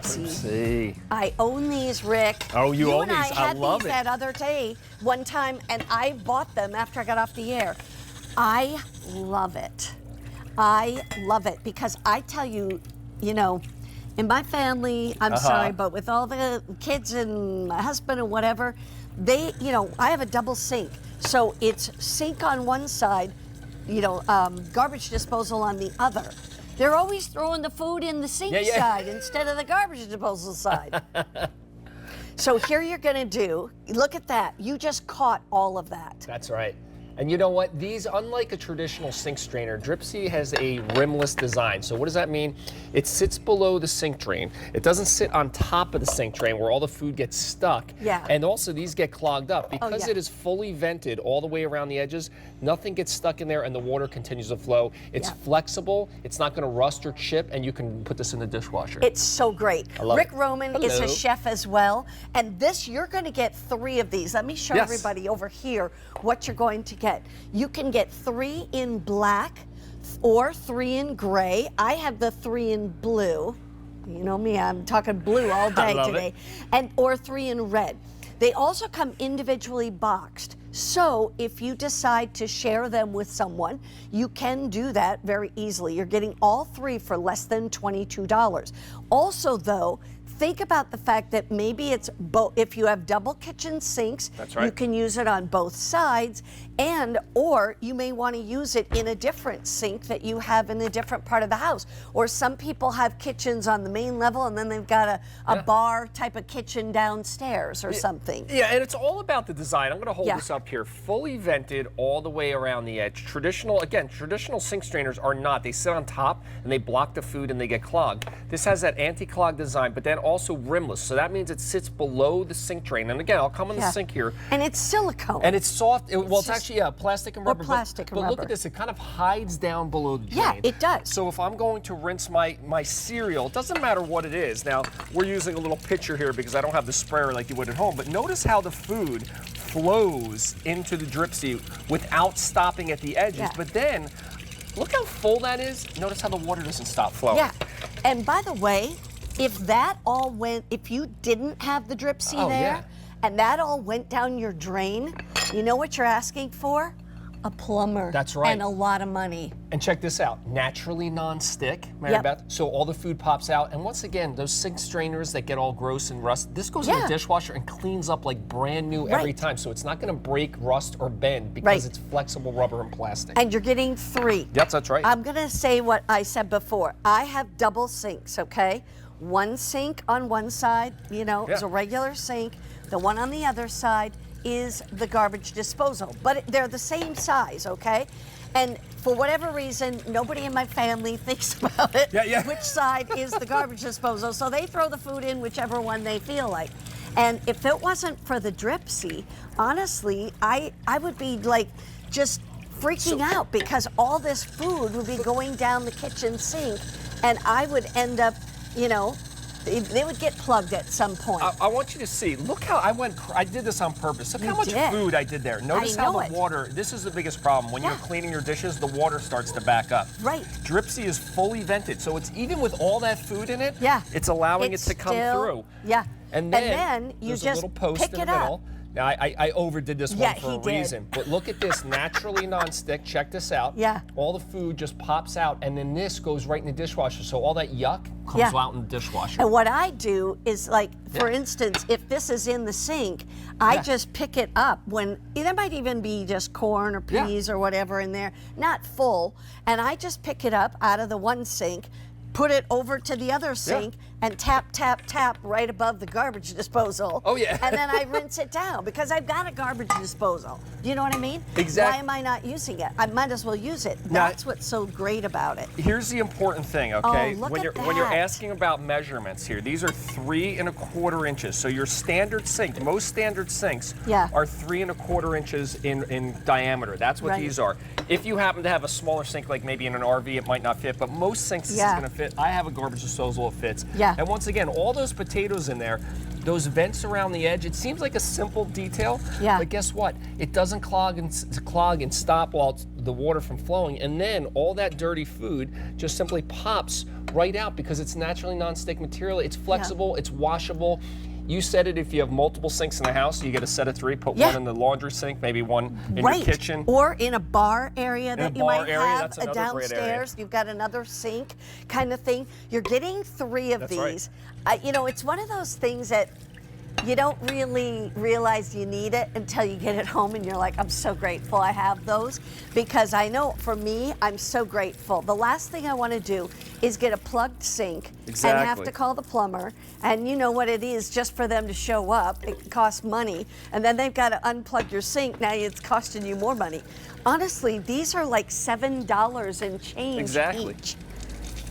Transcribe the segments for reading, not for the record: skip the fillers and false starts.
Dripsie. I own these, Rick. Oh, you own and these. I I had love these it. that other day, one time, and I bought them after I got off the air. I love it. I love it because I tell you, you know, in my family, I'm sorry, but with all the kids and my husband and whatever, they, you know, I have a double sink. So it's sink on one side, you know, garbage disposal on the other. They're always throwing the food in the sink side instead of the garbage disposal side. So here you're gonna do, look at that. You just caught all of that. That's right. And you know what? These, unlike a traditional sink strainer, Dripsie has a rimless design. So what does that mean? It sits below the sink drain. It doesn't sit on top of the sink drain where all the food gets stuck. Yeah. And also these get clogged up. Because it is fully vented all the way around the edges, nothing gets stuck in there and the water continues to flow. It's flexible, it's not gonna rust or chip, and you can put this in the dishwasher. It's so great. I love Rick it. Roman is a chef as well. And this, you're gonna get 3 of these. Let me show everybody over here what you're going to get. You can get 3 in black or 3 in gray. I have the 3 in blue. You know me, I'm talking blue all day today. And or 3 in red. They also come individually boxed. So if you decide to share them with someone, you can do that very easily. You're getting all 3 for less than $22. Also though, think about the fact that maybe it's both. If you have double kitchen sinks, you can use it on both sides, and or you may want to use it in a different sink that you have in a different part of the house. Or some people have kitchens on the main level and then they've got a bar type of kitchen downstairs or something. Yeah, and it's all about the design. I'm going to hold this up here. Fully vented all the way around the edge. Traditional, again, traditional sink strainers are not. They sit on top and they block the food and they get clogged. This has that anti-clog design, but then also rimless. So that means it sits below the sink drain. And again, I'll come in the sink here. And it's silicone. And it's soft. Well, it's actually plastic and rubber. Plastic and rubber. rubber. Look at this. It kind of hides down below the drain. Yeah, it does. So if I'm going to rinse my cereal, it doesn't matter what it is. Now, we're using a little pitcher here because I don't have the sprayer like you would at home. But notice how the food flows into the Dripsie without stopping at the edges. But then, look how full that is. Notice how the water doesn't stop flowing. Yeah. And by the way, if that all went, if you didn't have the Dripsie there, and that all went down your drain, you know what you're asking for? A plumber. That's right. And a lot of money. And check this out, naturally non-stick, Mary Beth, so all the food pops out. And once again, those sink strainers that get all gross and rust, this goes in the dishwasher and cleans up like brand new every time. So it's not gonna break, rust, or bend because it's flexible rubber and plastic. And you're getting 3. Yes, that's right. I'm gonna say what I said before. I have double sinks, okay? One sink on one side, you know, is a regular sink. The one on the other side is the garbage disposal, but they're the same size, okay? And for whatever reason, nobody in my family thinks about it, which side is the garbage disposal, so they throw the food in whichever one they feel like. And if it wasn't for the Dripsie, honestly, I would be like just freaking out because all this food would be going down the kitchen sink and I would end up, you know, they would get plugged at some point. I want you to see, look how I did this on purpose. Look how much food I did there. Notice how the water, this is the biggest problem. When you're cleaning your dishes, the water starts to back up. Right. Dripsie is fully vented, so it's even with all that food in it, it's allowing it to come through. Yeah. And then you there's just a little post pick in it the middle. up. Now, I overdid this one for a did. reason, but look at this, naturally non-stick. Check this out. Yeah. All the food just pops out, and then this goes right in the dishwasher. So all that yuck comes out in the dishwasher. And what I do is, like, for instance, if this is in the sink, I just pick it up when, there might even be just corn or peas or whatever in there, not full, and I just pick it up out of the one sink, put it over to the other sink, and tap, tap, tap right above the garbage disposal. Oh, yeah. And then I rinse it down because I've got a garbage disposal. Do you know what I mean? Exactly. Why am I not using it? I might as well use it. That's what's so great about it. Here's the important thing, okay? Oh, look when at you're that. asking about measurements here, these are 3 1/4 inches. So your standard sink, most standard sinks are 3 1/4 inches in diameter. That's what these are. If you happen to have a smaller sink, like maybe in an RV, it might not fit, but most sinks this is gonna fit. I have a garbage disposal, it fits. And once again, all those potatoes in there, those vents around the edge, it seems like a simple detail, but guess what? It doesn't clog and stop while it's the water from flowing, and then all that dirty food just simply pops right out because it's naturally non-stick material. It's flexible, it's washable. You said it, if you have multiple sinks in the house, you get a set of 3, put one in the laundry sink, maybe one in your kitchen. Or in a bar area that you might have, that's downstairs, you've got another sink kind of thing. You're getting 3 of these. You know, it's one of those things that you don't really realize you need it until you get it home and you're like, I'm so grateful I have those, because I know for me, I'm so grateful. The last thing I want to do is get a plugged sink and have to call the plumber, and you know what it is, just for them to show up, it costs money, and then they've got to unplug your sink, now it's costing you more money. Honestly, these are like $7 and change each.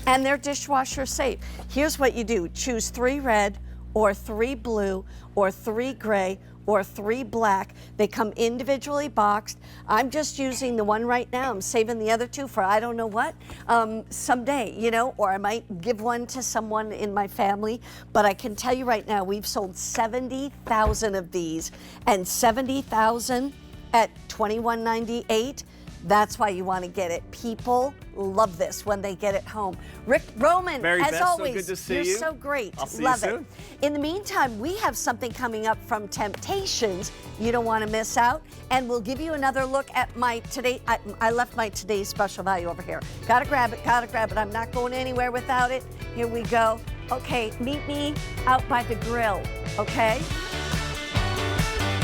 And they're dishwasher safe. Here's what you do, choose 3 red, or 3 blue, or 3 gray, or 3 black. They come individually boxed. I'm just using the one right now. I'm saving the other 2 for I don't know what, someday, you know, or I might give one to someone in my family. But I can tell you right now, we've sold 70,000 of these, and 70,000 at $21.98. That's why you want to get it. People love this when they get it home. Rick Roman, Mary as Beth, always, so good to see you're you. so great. I'll see love you it. soon. In the meantime, we have something coming up from Temptations you don't want to miss out, and we'll give you another look at my today. I left my today's special value over here. Gotta grab it, gotta grab it. I'm not going anywhere without it. Here we go. Okay, meet me out by the grill, okay?